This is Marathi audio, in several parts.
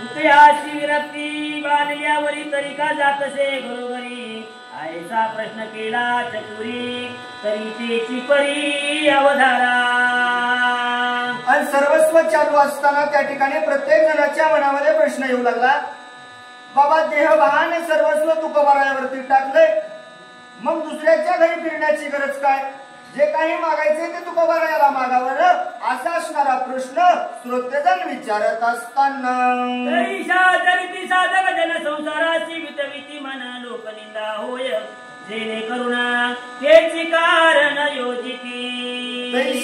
उतयाची विरक्ती बांधल्यावरी तरी का जातसे घरोघरी आईचा प्रश्न केला चकुरी तरी तेची परी अवधारा. आणि सर्वस्व चालू असताना त्या ठिकाणी प्रत्येक जणाच्या मनामध्ये प्रश्न येऊ लागला. बाबा देहभान सर्वस्व तुकोबारायावरती टाकलंय, मग दुसऱ्याच्या घरी फिरण्याची गरज काय? जे काही मागायचे ते तुकोबारायाला मागावर असा असणारा प्रश्न श्रोतेजन विचारत असताना साधक जन संसाराची वितविती मन लोकनिंदा होय जेणे करुणा तेची कारण योजिती.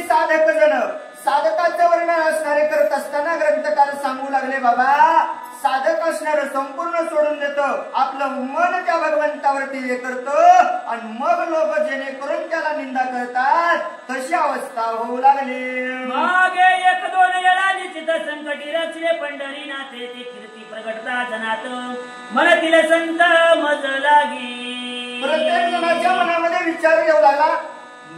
साधक जन साधकाचं वर्णन असणारे करत असताना ग्रंथकार सांगू लागले बाबा साधक असणार संपूर्ण सोडून देतं, आपलं मन त्या भगवंतावरती हे करतं आणि मग लोक जेणेकरून त्याला निंदा करतात तशी अवस्था होऊ लागली. मागे एक दोन वेळा निश्चित संकटी रचले पंढरीनाथे ते कीर्ती प्रगटता जनात मनतील संत मज लागी. प्रत्येक जणाच्या मनामध्ये विचार येऊ लागला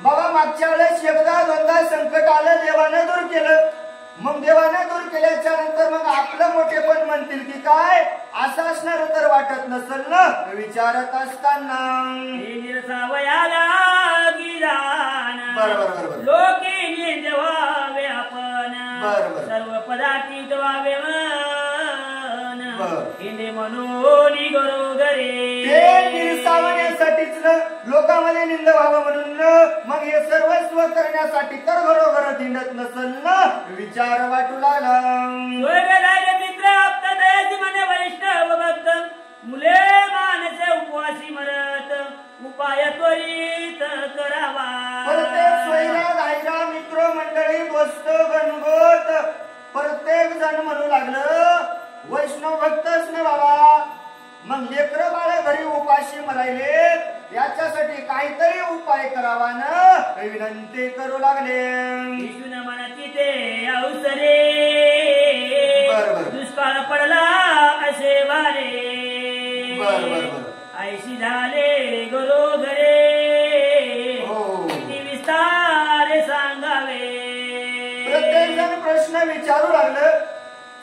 बाबा मागच्या वेळेस एकदा दोनदा संकट आलं देवानं दूर केलं, मग देवानं दूर केल्याच्या नंतर मग आपलं मोठेपण म्हणतील की काय असं असणार तर वाटत नसेल ना विचारत असताना बरोबर लोकी निंदवावे आपण सर्व पदार्थी उठवावे मन हिंदे म्हणून घरोघरी निर्सावण्यासाठीच लोकांमध्ये निंद व्हावं म्हणून मग हे सर्वस्व करण्यासाठी तर घरोघर हिंडत नसल ना विचार वाटू लागला. मित्र आप्त दयाची मने वैष्णव भक्त मुले मानसे उपवासी मरत उपाय त्वरित करावा. प्रत्येक सोयरा धायरा मित्र मंडळी दोस्त गणगोत प्रत्येक जण म्हणू लागलं वैष्णव भक्तच ना बाबा, मग लेकर बाळ घरी उपाशी मरायले याच्यासाठी काहीतरी उपाय करावा ना विनंती करू लागले. मनाची ते अवसरे दुष्काळ पडला असे वारे आईशी झाले घरोघरे किती विस्तारे सांगावे. प्रत्येक जण प्रश्न विचारू लागलं.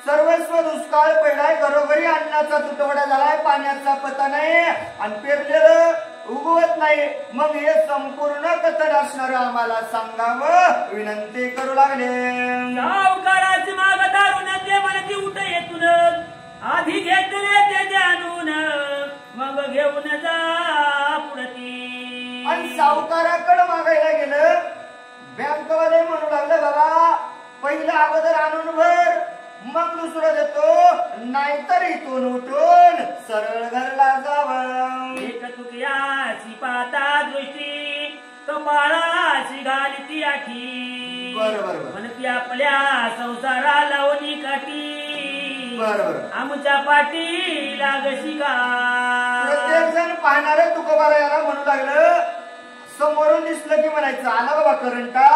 सर्वस्व दुष्काळ पडलाय, घरोघरी अन्नाचा तुटवडा झालाय, पाण्याचा पत्ता नाही आणि पेरलेलं उगवत नाही, मग हे संपूर्ण कथन असणार आम्हाला सांगावं विनंती करू लागले. गावकाराची माग दारून ते म्हणती उठ येतून आधी घेतले ते जाणून मग घेऊन जा पुढती. आणि सावकाराकडे मागायला गेलं. बँकवाले म्हणू लागलं बाबा पहिलं अगोदर आणून भर मग दुसरं देतो नाहीतर इथून उठून सरळ घरला जावं. एक चुकयाची पाता दृष्टी कपाळाची घालती आठी म्हणती आपल्या संसारा लावणी काठी आमच्या पाठी लागशी का. प्रत्येक जण पाहणारे तुकोबारायाला म्हणू लागलं. समोरून दिसलं की म्हणायचं आला बाबा करंटा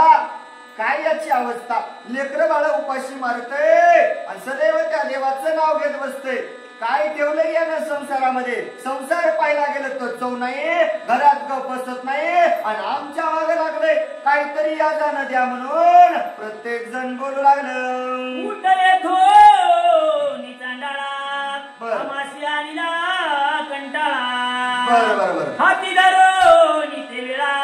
काय याची अवस्था, लेकर बाळ उपाशी मारतय आणि सदैव त्या देवाचं नाव घेत बसतय. काय ठेवलंय यानं संसारामध्ये, संसार पाहायला गेलं तर चव नाही, घरात ग बसत नाही आणि आमच्या मागे लागले काहीतरी या जाणं द्या म्हणून प्रत्येक जण बोलू लागलं. उठ येतो निचांडाळा आमाशी आणला कंटाळा हाती धरो निते वेळा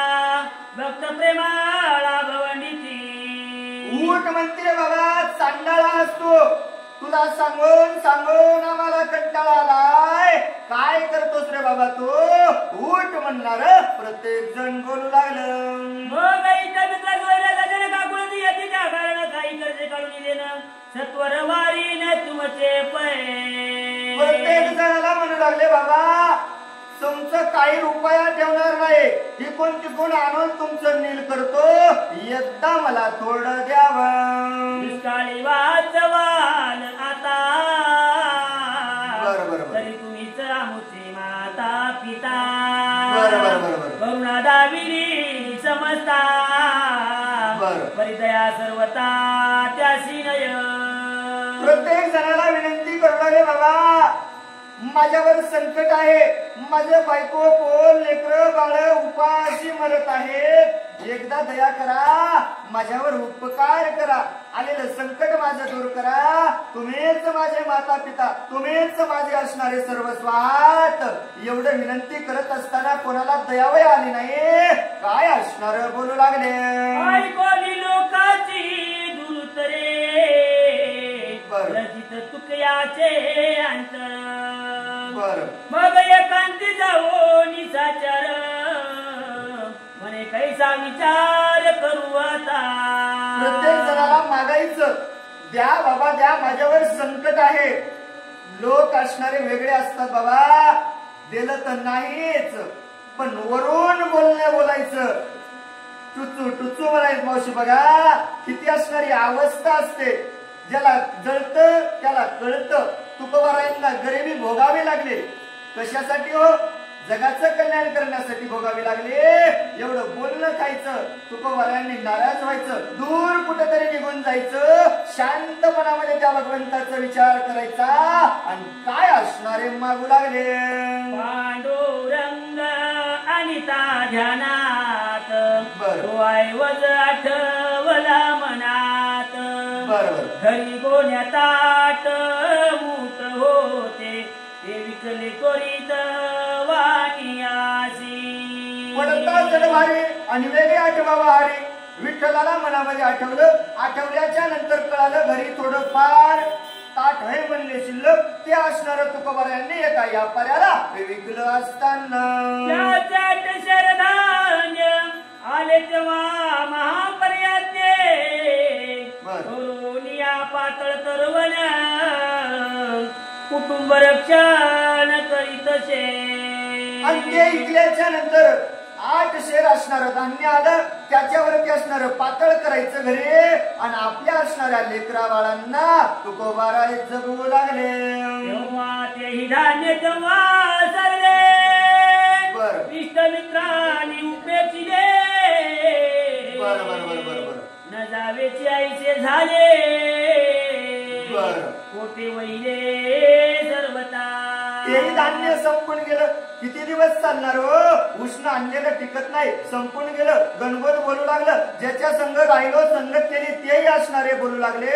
भक्त प्रेमाळा भवंडीची. उठ म्हणते बाबा चांडाळा असतो, तुला सांगून सांगून आम्हाला कंटाळा आलाय, काय करतोस रे बाबा तू, उठ म्हणणार प्रत्येक जण बोलू लागलं. मग त्या कारण काही कर्ज काढून देणं सत्वर वारीन तुमचे पै. प्रत्येक जणाला म्हणू लागले बाबा तुमचं काही रुपया ठेवणार नाही, तिकून तिकून आणून तुमचं नील करतो, एकदा मला थोडं द्यावं. दुष्काळी वाचवाल आता तरी तुम्हीच आमुचे माता पिता करुणा दाविली समजता परिदया सर्वता त्याशी नय. प्रत्येक जणाला विनंती करू लागले बाबा माझ्यावर संकट आहे, माझं बायको पोल लेकर बाळ उपाशी मरत आहेत, एकदा दया करा माझ्यावर उपकार करा, आलेलं संकट माझं दूर करा तुम्हीच माझे माता पिता, तुम्हीच माझे असणारे सर्वस्वात. एवढं विनंती करत असताना कोणाला दयावय आली नाही. काय असणार बोलू लागले. ऐकली लोकाची दुरुतरे रचित तुकयाचे अंतर. मग एकांती जाओ निसाचार म्हणे कैसा विचार करू आता. प्रत्येक जणाला मागायचं, द्या बाबा द्या, माझ्यावर संकट आहे. लोक असणारे वेगळे असतात बाबा, दिलं तर नाहीच, पण वरून बोलायचं, टुचू टुचू म्हणायचं. मावशी बघा किती असणारी अवस्था असते. ज्याला जळत त्याला कळत. तुकोबारायांना गरिबी भोगावी लागली. कशासाठी हो? जगाचं कल्याण करण्यासाठी भोगावी लागले. एवढं बोलणं खायचं. तुकोबारायांनी नाराज व्हायचं, दूर कुठेतरी निघून जायचं, शांतपणामध्ये त्या भगवंताचा विचार करायचा. आणि काय असणारे मागू लागले. पांडुरंग अनिता ध्यानात बरं ऐवज आठवला मनात. बरोबर. घरी गोण्या ताट मूठ होते ते विकले त्वरित वाणियासी. पडता जडभारी आणि वेगळी आठवा बहारी. विठ्ठलाला मनामध्ये आठवलं. आठवल्याच्या नंतर कळालं घरी थोडंफार ताट आहे म्हणले शिल्लक. ते असणार तुकोबारायांनी एका व्यापाऱ्याला विकलं असताना आले तेव्हा महापर्याते पातळ तरवण कुटुंब रक्षण करीत शे. आणि ते इकल्याच्या नंतर 8 शेर असणार धान्य आलं. त्याच्यावरती असणार पातळ करायचं घरी. आणि आपल्या असणाऱ्या लेकरा बाळांना तुकोबाराय जगवू लागले. तेव्हा तेही धान्य तेव्हा सरले. इष्ट मित्रांनी उपेक्षिले. बरोबर. न जावेची आईचे झाले. कोटे वहिले सर्वता. तेही धान्य संपून गेलं. किती दिवस चालणार हो? उष्ण आणलेलं टिकत नाही. संपून गेलं. गणगोत बोलू लागलं. ज्याच्या संग राहिलो संगत केली तेही असणारे बोलू लागले.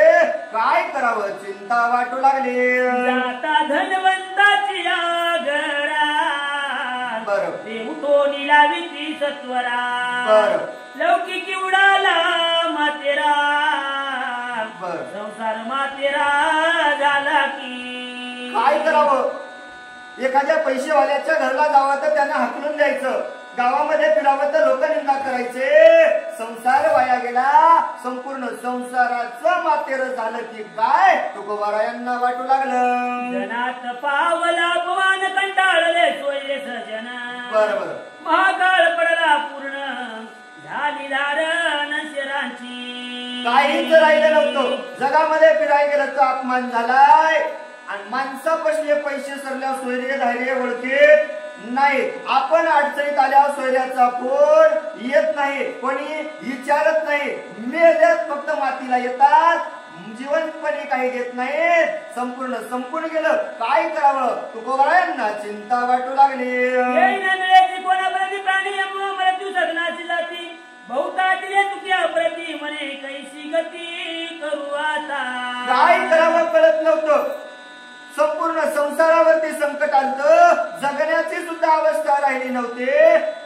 काय करावं चिंता वाटू लागली. जाता धनवंताची घरा ते उठून लावी सत्वरा. लौकिकी उडाला मातेरा. संसार मातेरा झाला की. काय करावं? एखाद्या पैसेवाल्याच्या घरला जावं तर त्यांना हाकलून द्यायचं. गावामध्ये फिरावं तर लोक निंदा करायचे. संसार वाया गेला. संपूर्ण संसाराचं मातेर झालं की काय तुकोबारायांना वाटू लागलं. जनात पावला पवन कंटाळले सोयरे सजन. बरोबर. महाकाळ पडला पूर्ण झाली धारण शिरांची. काहीच राहिलं नव्हतं. जगामध्ये फिरायला गेलं तर अपमान झालाय. आणि माणसापासून पैसे सरल्यावर सोयरे धायरे ओळखीत नाही. आपण अडचणीत आल्यावर सोयऱ्याचा फोन येत नाही. कोणी विचारत नाही. मेल्यात फक्त मातीला येतात. जीवनपणे काही देत नाही. संपूर्ण संपून गेलं. काय करावं तुकोबारायांना चिंता वाटू लागली. कोणाप्रती प्राणी मृत्यू सगनाची जाती. बहुताटिले तुक्या प्रती म्हणे कैसी गती करू आता. काय करावं कळत नव्हतं. संपूर्ण संसारावरती संकट आलं. जगण्याची सुद्धा अवस्था राहिली नव्हती.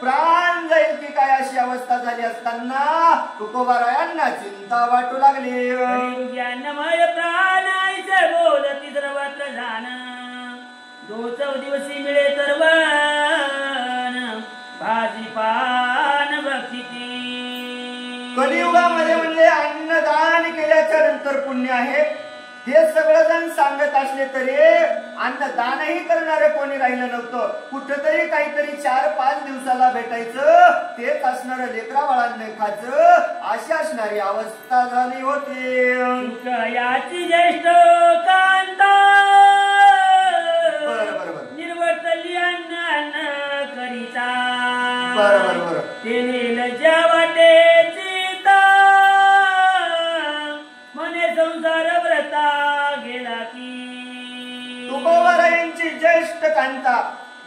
प्राण जाईल की काय अशी अवस्था झाली असताना तुकोबारायांना चिंता वाटू लागली. ज्ञानमय प्राण आईचे बोलती सर्वत्र जाण. 2 दिवशी मिळे सर्वन भाजी पान बक्षिती. कलियुगामध्ये म्हणजे अन्नदान केल्याच्या नंतर पुण्य आहे. हे सगळं जण सांगत असले तरी अन्नदानही करणारे कोणी राहिलं नव्हतं. कुठेतरी काहीतरी 4-5 दिवसाला भेटायचं. तेच असणार लेकरा बाळांनी खायचं. अशी असणारी अवस्था झाली होती. याची ज्येष्ठ कांता निर्वर्तली अन्न करिता. तेने लज्जा वाटेची मने संसार व्रता गेला की. तुकोबारायांची ज्येष्ठ कांता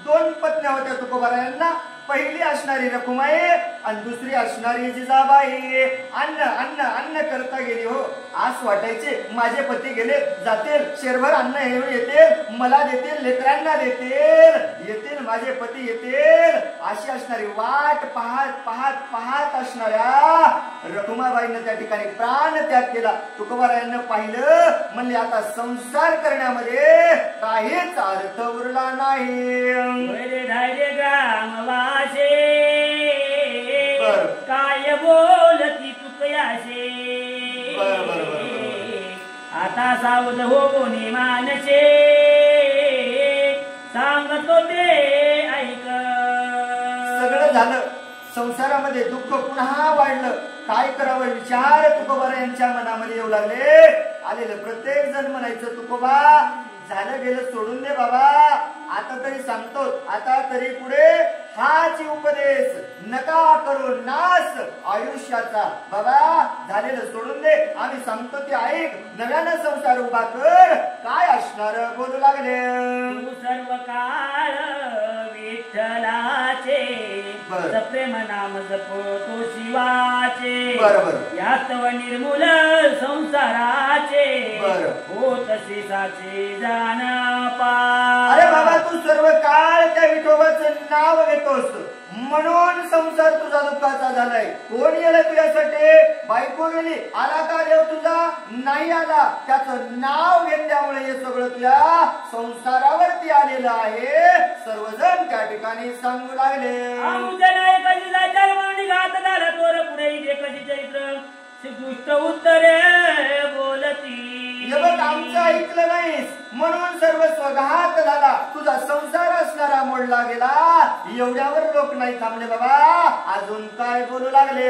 2 पत्न्या होत्या तुकोबारायांना. पहिली असणारी रखुमाई आणि दुसरी असणारी जिजाबाई. अन्न अन्न अन्न करता गेली हो. आज वाटायचे माझे पती गेले जातील, शेरभर अन्न येतील, मला देतील, लेकरांना देतील, येतील माझे पती येतील, अशी असणारी वाट पाहत पाहत पाहत असणाऱ्या रखुमाबाईनं त्या ठिकाणी प्राण त्याग केला. तुकोबारायांना पाहिलं, म्हणले आता संसार करण्यामध्ये काहीच अर्थ उरला नाही. धैर्य ग्रामवासे काय बोलती तुकयाशे. आता सावध हो मानसे सांगतो ते ऐक. सगळं झालं, संसारामध्ये दुःख पुन्हा वाढलं. काय करावं विचार तुकोबा यांच्या मनामध्ये येऊ लागले. आलेलं प्रत्येक जण म्हणायचं तुकोबा झालं गेलं सोडून दे बाबा, आता तरी सांगतो, आता तरी पुढे हाच उपदेश, नका करू नाश आयुष्याचा. बाबा झालेलं सोडून दे, आम्ही सांगतो ते ऐक, नव्यानं संसार उभा कर. काय असणार बोलू लागले. तू सर्व काळ विठ्ठलाचे प्रेम नाम जपतो शिवाचे. बरोबर यातव निर्मूल संसाराचे होत शेषाचे जाना पा. अरे बाबा तू सर्व काळ त्या विठोबाचं नाव घेतोस म्हणून संसार तुझा दुःखाचा झालाय. कोण गेलं तुझ्यासाठी? बायको गेली, आला का देव तुझा? नाही आला. त्याचं नाव घेतल्यामुळे हे सगळं तुझ्या संसारावरती आलेलं आहे. सर्वजण त्या ठिकाणी सांगू लागले. घात झाला तोर पुढे कशी चैत्र दुष्ट उत्तरे बोलती. आमचं ऐकलं नाहीस म्हणून सर्वस्व घात झाला, तुझा संसार असणारा मोडला गेला. एवढ्यावर लोक नाही थांबले बाबा, अजून काय बोलू लागले.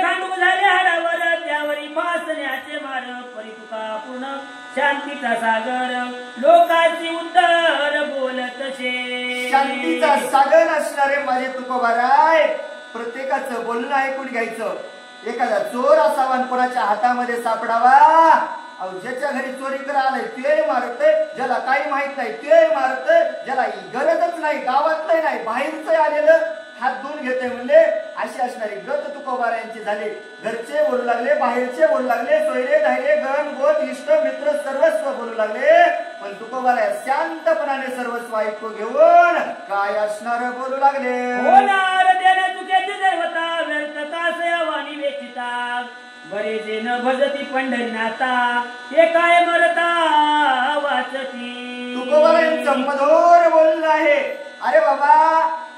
खांडूक झाले हाडावर त्यावरी फासण्याचे मार. परितुका पूर्ण शांतीचा सागर लोकांची उत्तर बोलत शे. शांतीचा सागर असणारे माझे तुकोबाराय, प्रत्येकाचं बोलणं ऐकून घ्यायचं. एखादा चोर असावा कोणाच्या हातामध्ये सापडावा, ज्याच्या घरी चोरी करा आलाय ते मारतय, ज्याला काही माहित नाही ते मारतय, ज्याला गरजच नाही, गावातलं नाही बाहेरच आलेलं हात धुवून घेते म्हणले. अशी असणारी गत तुकोबारायांची झाली. घरचे बोलू लागले, बाहेरचे बोलू लागले, सोयरे धायरे गण गोत इष्ट मित्र सर्वस्व बोलू लागले. पण तुकोबाराय शांतपणाने सर्वस्व ऐकू घेऊन काय असणार बोलू लागले. होणार देण्या चुक्याची देवता व्यर्थता सेवानी वेचिता. बरे जे न भजती पंढरीनाथा ते काय मरता वाचती. तुकोबारायांचं मधुर बोलणं आहे. अरे बाबा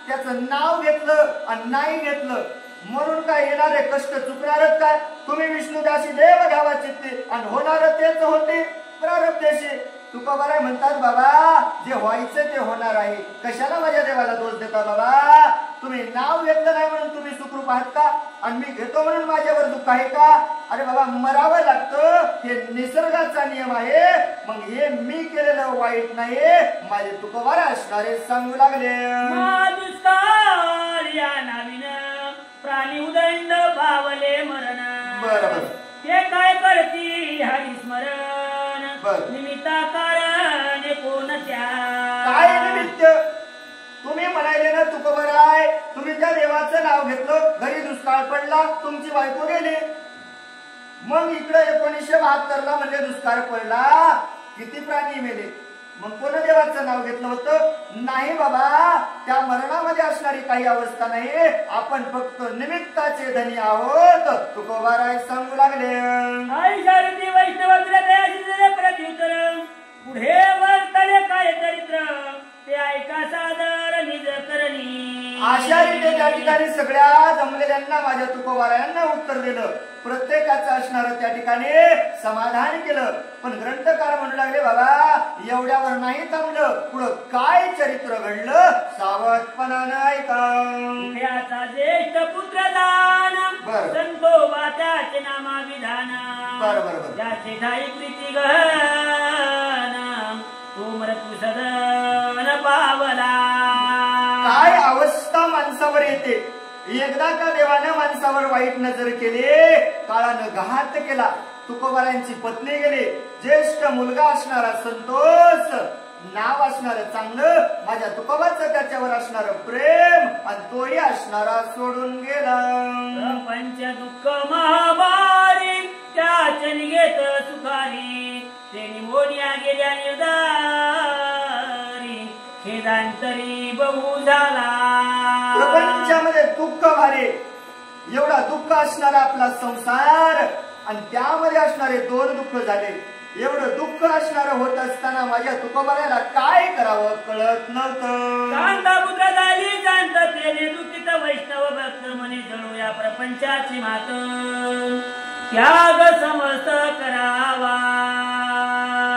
त्याचं नाव घेतलं आणि नाही घेतलं म्हणून काय येणारे कष्ट चुकणारच काय? तुम्ही विष्णुदासी देव घ्यावा चित्ते आणि होणार तेच होते प्रारब्धेशी. तुकोबाराय म्हणतात बाबा जे व्हायचं ते होणार आहे, कशाला माझ्या देवाला दोष देता बाबा. तुम्ही नाव घेतलं नाही म्हणून तुम्ही सुखरूप आहात का? आणि मी घेतो म्हणून माझ्यावर दुःख आहे का? अरे बाबा मरावं लागतं, हे निसर्गाचा नियम आहे. मग हे मी केलेलं वाईट नाही. माझे तुकोबाराय असणारे सांगू लागले. या नाविन प्राणी उदंड पावले मरण. बरोबर ते काय करती हरी स्मरण निमित्ता कारण कोणत्या. काय निमित्त? तुम्ही म्हणाले ना तुकोबाराय, तुम्ही त्या देवाचं नाव घेतलं, घरी दुष्काळ पडला, तुमची बायको गेली. मग इकडे 1972 म्हणले दुष्काळ पडला, किती प्राणी मेले. मग कोण देवाचं नाव घेतलं होतं? नाही बाबा, त्या मरणामध्ये असणारी काही अवस्था नाही. आपण फक्त निमित्ताचे धनी आहोत. तुकोबाराय सांगू लागले. प्रत्युत्तर पुढे वर्तले काय चरित्र ते ऐका सादर निज करणी. अशा रीते त्या ठिकाणी सगळ्या जमलेल्यांना माझ्या तुकोबारायांना उत्तर दिलं. प्रत्येकाचं असणार त्या ठिकाणी समाधान केलं. पण ग्रंथकार म्हणू लागले बाबा एवढ्यावर नाही थांबलं, पुढं काय चरित्र घडलं सावधपणानं ऐका. याचा ज्येष्ठ पुत्र दान संतोबा त्याचे नामा विधान. बरोबर त्याचे ठाई प्रीती गहन तो मृत्यू सदन पावला. काय अवस्था माणसावर येते. एकदा का देवानं माणसावर वाईट नजर केली, काळानं घात केला. तुकोबारायांची पत्नी गेली, ज्येष्ठ मुलगा असणारा संतोष नाव असणार चांगलं, माझ्या तुकोबाचं त्याच्यावर असणार प्रेम, आणि तोही असणारा सोडून गेला. प्रपंच दुःख महामारी त्याच निघेत सुखारी, ते निमोनिया गेल्या निर्धारी, खेदांतरी बहु झाला. प्रपंचामध्ये दुःख भारी, एवढा दुःख असणारा आपला संसार, आणि त्यामध्ये असणारे दोन दुःख झाले. एवढं दुःख असणार होत असताना माझ्या तुकोबाला काय करावं कळत नव्हतं. कांता पुत्र झाली शांत केले दुःखित वैष्णव भक्त म्हणे जळू या प्रपंचाची मात, त्याग समस्त करावा.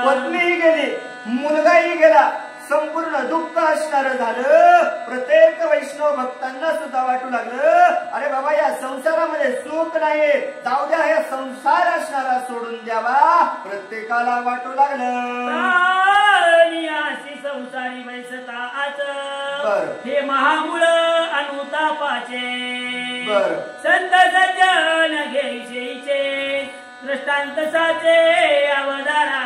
पत्नीही गेली, मुलगाही गेला, संपूर्ण दुःख असणार झालं. प्रत्येक वैष्णव भक्तांना सुद्धा वाटू लागलं, अरे बाबा या संसारामध्ये सुख नाही, जाऊ द्या, हे संसार असणारा सोडून द्यावा. प्रत्येकाला वाटू लागलं अशी संसारी वैसताच, बरं. हे महामूळ अनुतापाचे. बरं. संत सज्जन घेईचे दृष्टांत साचे अवधारा.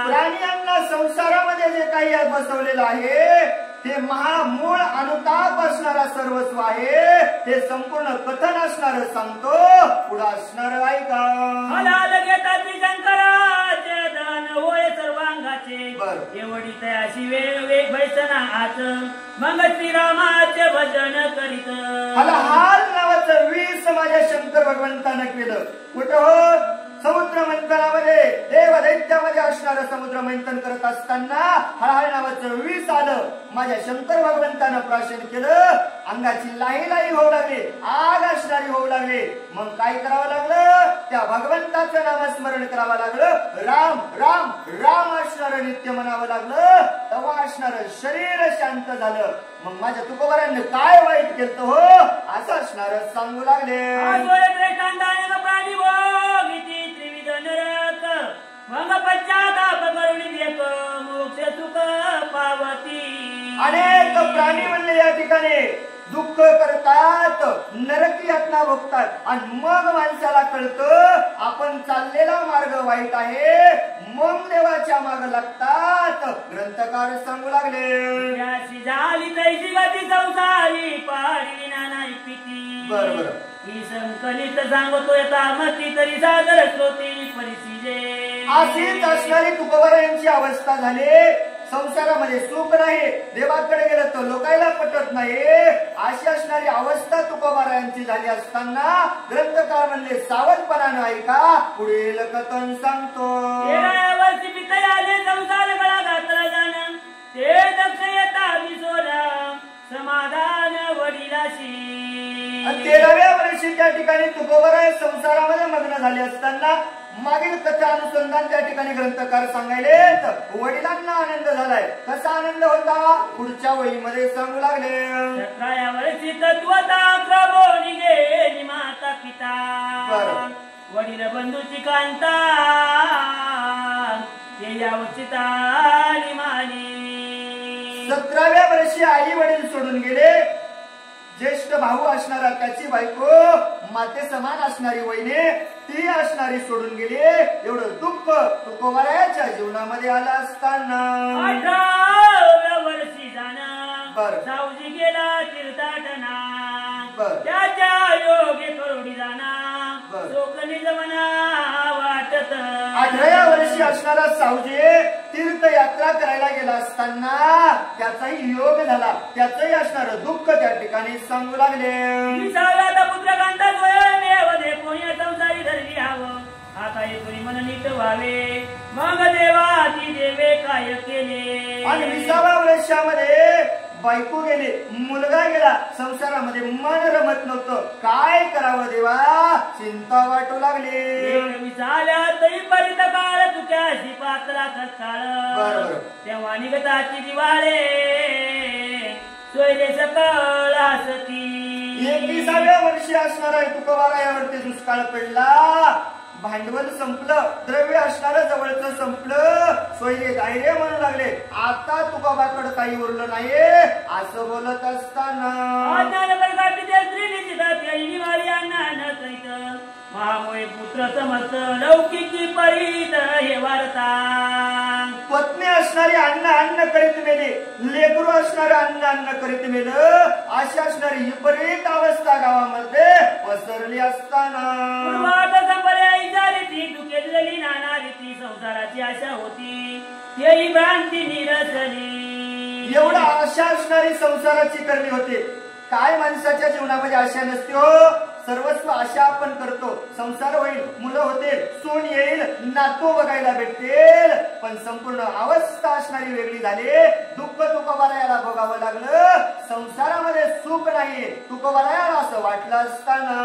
प्राण्यांना संसारामध्ये जे काही बसवलेलं आहे ते महामूळ अनुताप असणारा सर्वस्व आहे. हे संपूर्ण कथन असणार सांगतो, पुढे असणार ऐका. हलाल घेतात शंकराचे धन होय सर्वांगाचे, बरं. एवढी तयाशी वेग भैसना आच, मग श्रीरामाचे भजन करीत. हाल नावाचं वीस माझ्या शंकर भगवंतानं केलं. कुठं हो? समुद्र मंथनामध्ये, देव दैत्यामध्ये असणारं समुद्र मंथन करत असताना हळहळ नावाचं वीस आलं. माझ्या शंकर भगवंतानं प्राशन केलं, अंगाची लाही लाही होऊ लागली, आग असणारी होऊ लागली. मग काय करावं लागलं? त्या भगवंताचं नामस्मरण करावं लागलं. राम राम राम असणारं नित्य म्हणावं लागलं. तेव्हा असणारं शरीर शांत झालं. मग माझ्या तुकोबारांनी काय वाईट केलं हो असं असणारं सांगू लागले. मग पश्चाताप करुणी देख मोक्ष सुख पावती. अनेक प्राणी म्हणले या ठिकाणी दुःख करतात, नरकी यातना भोगतात, आणि मग माणसाला कळतं आपण चाललेला मार्ग वाईट आहे, मग देवाच्या माग लागतात. ग्रंथकार सांगू लागले, याची झाली तैसी गती संसारी पाडी नानाई पिती. बरोबर. ही संकलित सांगतो यथा मती तरी सागर श्रोती परिसिजे. अशीच असणारी तुकोबारा यांची अवस्था झाली. संसारामध्ये सुख नाही, देवाकडे गेलं तर लोकायला पटत नाही, अशी असणारी अवस्था तुकोबारा यांची झाली असताना ग्रंथकार म्हणले सावधपणानं ऐका, पुढील कथन सांगतो. संसार गळा घातला जाण ते दक्ष येता विसोला समाधान वडिलाशी. 13व्या वर्षी त्या ठिकाणी तुकोबारा संसारामध्ये मग्न झाले असताना मागील कथा अनुसंधान त्या ठिकाणी ग्रंथकार सांगायले, वडिलांना आनंद झालाय. कसा आनंद होता पुढच्या वहीमध्ये सांगू लागले. 17व्या वर्षी तत्वता प्रभो निघे माता पिता, वडील बंधूची कांता ते यावचिता निमानी. 17व्या वर्षी आई वडील सोडून गेले. ज्येष्ठ भाऊ असणारा त्याची बायको, माते समान असणारी वहिनी ती असणारी सोडून गेली. एवढं दुःख तुकोबाराच्या जीवनामध्ये आलं असताना 18व्या वर्षी जाणं सावजी गेला तीर्थाटना, त्याच्या योगे करोडी जाणा शोकनी जमना वाटत. 18व्या वर्षी असणारा सावजी तीर्थयात्रा करायला गेला असताना त्याचाही योग झाला, त्याचंही असणार दुःख त्या ठिकाणी सांगू लागले. पुत्रकांता स्वयमेवदे कोणी संसारी धरली हवं, आता एकूणी मन नीट व्हावे, मग देवाती देवे काय केले. आणि 20व्या वर्षामध्ये बायको गेली, मुलगा गेला, संसारामध्ये मन रमत नव्हतं, काय करावं देवा चिंता वाटू लागली. झाल्या तरी परित काळ तुक्याशी पात्रा काळ, तेव्हा निगताची दिवाळे सोयरे सकळ असती. 21व्या वर्षी असणारा तुकोबारा यावरती दुष्काळ पडला. भांडवल संपलं, द्रव्य असणारं जवळचं संपलं. सोयरे धैर्य म्हणू लागले, आता तुकोबाकडे काही उरलं नाही. असं बोलत असताना महामुळे पुत्र समस्त लौकिकी परीत हे वार्ता. पत्नी असणारी अन्न अन्न करीत मेले, लेकरू असणारे अन्न अन्न करीत मेल, अशी असणारी विपरीत अवस्था गावामध्ये पसरली असताना नाना रीती संसाराची आशा होती, तेही भ्रांती निरसली. एवढा आशा असणारी संसाराची करणी होते. काय माणसाच्या जीवनामध्ये आशा नसते हो. सर्वस्व आशा आपण करतो. संसार होईल, मुलं होतील, सून येईल, नातू बघायला भेटतील, पण संपूर्ण अवस्था असणारी वेगळी झाली. दुःख तुकोबारायाला भोगावं लागलं. संसारामध्ये सुख नाही, तुकोबारायाला असं वाटलं असताना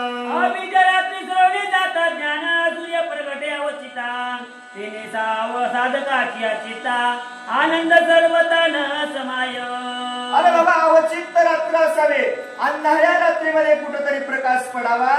रात्री सरवली जातात ज्ञान सूर्य प्रगटे अवचिता, तेने साधकाची अचिता आनंद सर्वता न समाय. अरे बाबा, अवचित रात्र असावे, अंधाऱ्या रात्रीमध्ये कुठेतरी प्रकाश पडावा.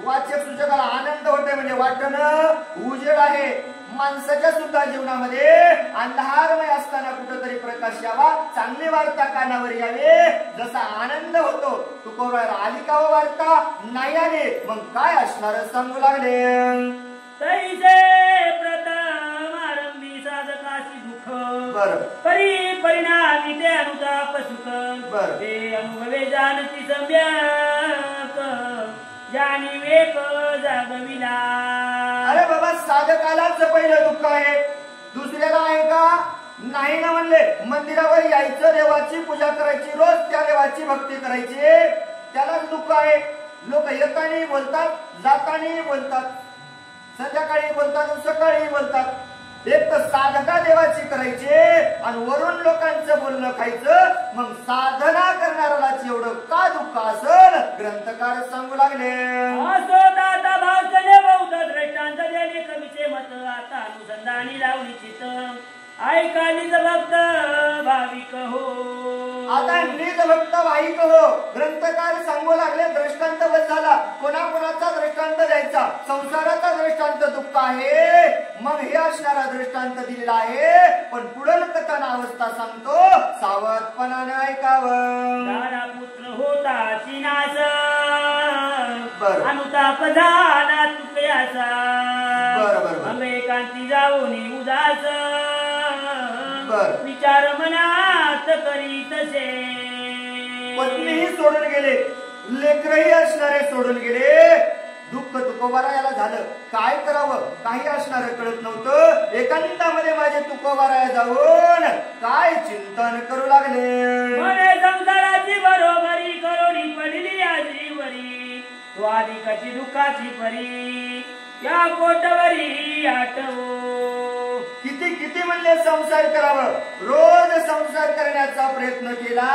वाचक सूचकाला आनंद होते म्हणजे वाटणं उजेड आहे. माणसाच्या सुद्धा जीवनामध्ये अंधारमय असताना कुठेतरी प्रकाश यावा, चांगली वार्ता कानावर यावे. जसा आनंद होतो तुकोबारायाला आली का वार्ता? नाही आली, मग काय असणार सांगू लागले. तैसे प्रथम आरंभी साधकाची दुःख, बर परिणामी ते अनुताप सुख, ते अनुभवे जानती सम्यक, जाणी वेक जागविला. अरे बाबा, साधकालाच पहिलं दुःख आहे, दुसऱ्याला आहे का? नाही ना म्हणले. मंदिरावर यायचं, देवाची पूजा करायची, रोज त्या देवाची भक्ती करायची, त्यालाच दुःख आहे. लोक येतानी बोलतात, जातानी बोलतात, संध्याकाळी बोलतात, सकाळी बोलतात. एक तर साधका देवाची करायची आणि वरून लोकांचं बोलणं खायचं. मग साधना करणाऱ्यालाच एवढं का दुःख असेल? ग्रंथकार सांगू लागले. द्रष्टांत देणे कमीचे मत, आता अनुसंधानी लावली चित, ऐकालीच भक्त भाविक हो. आता निज भक्त भाविक हो. ग्रंथकार सांगू लागले, दृष्टांत बस झाला. कोणाकोणाचा दृष्टांत द्यायचा? संसाराचा दृष्टांत दुःख आहे, मग हे असणारा दृष्टांत दिलेला आहे. पण पुढील कथन अवस्था सांगतो, सावधपणाने ऐकावं. दारा पुत्र होता चिनास, अनुताप झाला तुकयाचा, अमेकांती जाऊन उदास, विचार मनात करी तसे. पत्नीही सोडून गेले, लेकरही असणारे सोडून गेले. दुःख तुकोबारायाला झालं. काय करावं काही असणार कळत नव्हतं. एकांतामध्ये माझे तुकोबाराया जाऊन काय चिंतन करू लागले. म्हणे संसाराची बरोबरी करोडी पडली आजीवरी, तो अधिकाची दुःखाची परी या कोटवरी आठवो. किती किती म्हणले संसार करावं, रोज संसार करण्याचा प्रयत्न केला,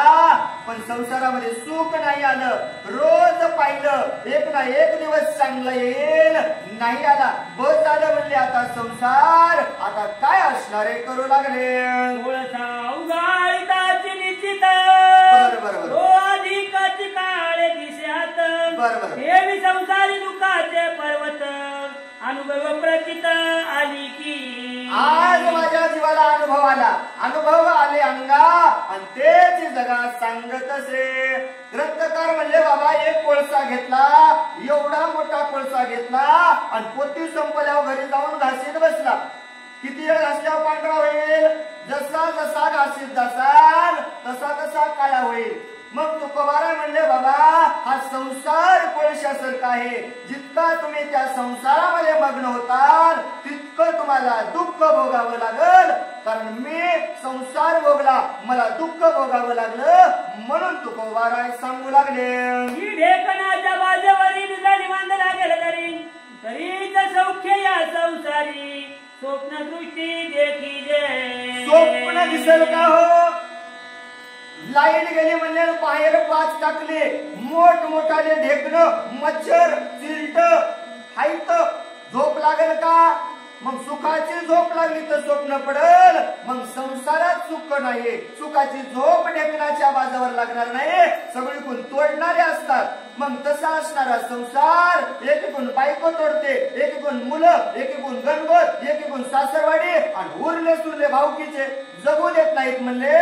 पण संसारामध्ये सुख नाही आलं. रोज पाहिलं, एक ना एक दिवस चांगला येईल, नाही आला. बस झालं म्हणले आता संसार, आता काय असणारे करू लागले. उगाळीताची निश्चित, बरोबर अधिकाची काळे दिशात, बरोबर हे संसारी दुःखाचे पर्वत अनुभव प्रचित आली की. आज माझ्या जीवाला अनुभव आला, अनुभव आले अंगा, आणि तेच जगात सांगत असे. ग्रंथकार म्हणले, बाबा एक कोळसा घेतला, एवढा मोठा कोळसा घेतला आणि पोती संपल्यावर घरी जाऊन घासीत बसला. किती वेळ घासल्यावर पांढरा होईल? जसा जसा घासीत जासाल तसा तसा काळा होईल. मग तुकोबाराय म्हणले, बाबा हा संसार कोळशासारखा आहे. जितका तुम्ही त्या संसारामध्ये मग्न होताल तितकं तुम्हाला दुःख भोगावं लागल. कारण मी संसार भोगला, मला दुःख भोगावं लागलं, म्हणून तुकोबाराय सांगू लागले. ढेकणाच्या बाजूवरी निवांत लागेल तरी, तरीच सौख्य या संसारी, स्वप्न दृष्टी देखी जे. स्वप्न दिसेल का हो? लाईट गेली म्हणजे बाहेर पाच टाकले, मोठमोठाले ढेकणं, मच्छर, चिलट हायत, झोप लागेल का? मग सुखाची झोप लागली तर स्वप्न पडल. मग संसारात सुख नाही, सुखाची झोप ढेकणाच्या बाजावर लागणार नाही, सगळीकडून तोडणारे असतात. मग तसा असणारा संसार, एकीकडून बायको तोडते, एकीकडून मुलं, एकीकडून गणगोत, एकीकडून सासरवाडी, आणि उरले सुरले भावकीचे जगू देत नाहीत म्हणले,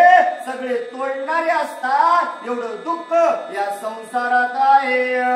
सगळे तोडणारे असतात. एवढं दुःख या संसारात आहे.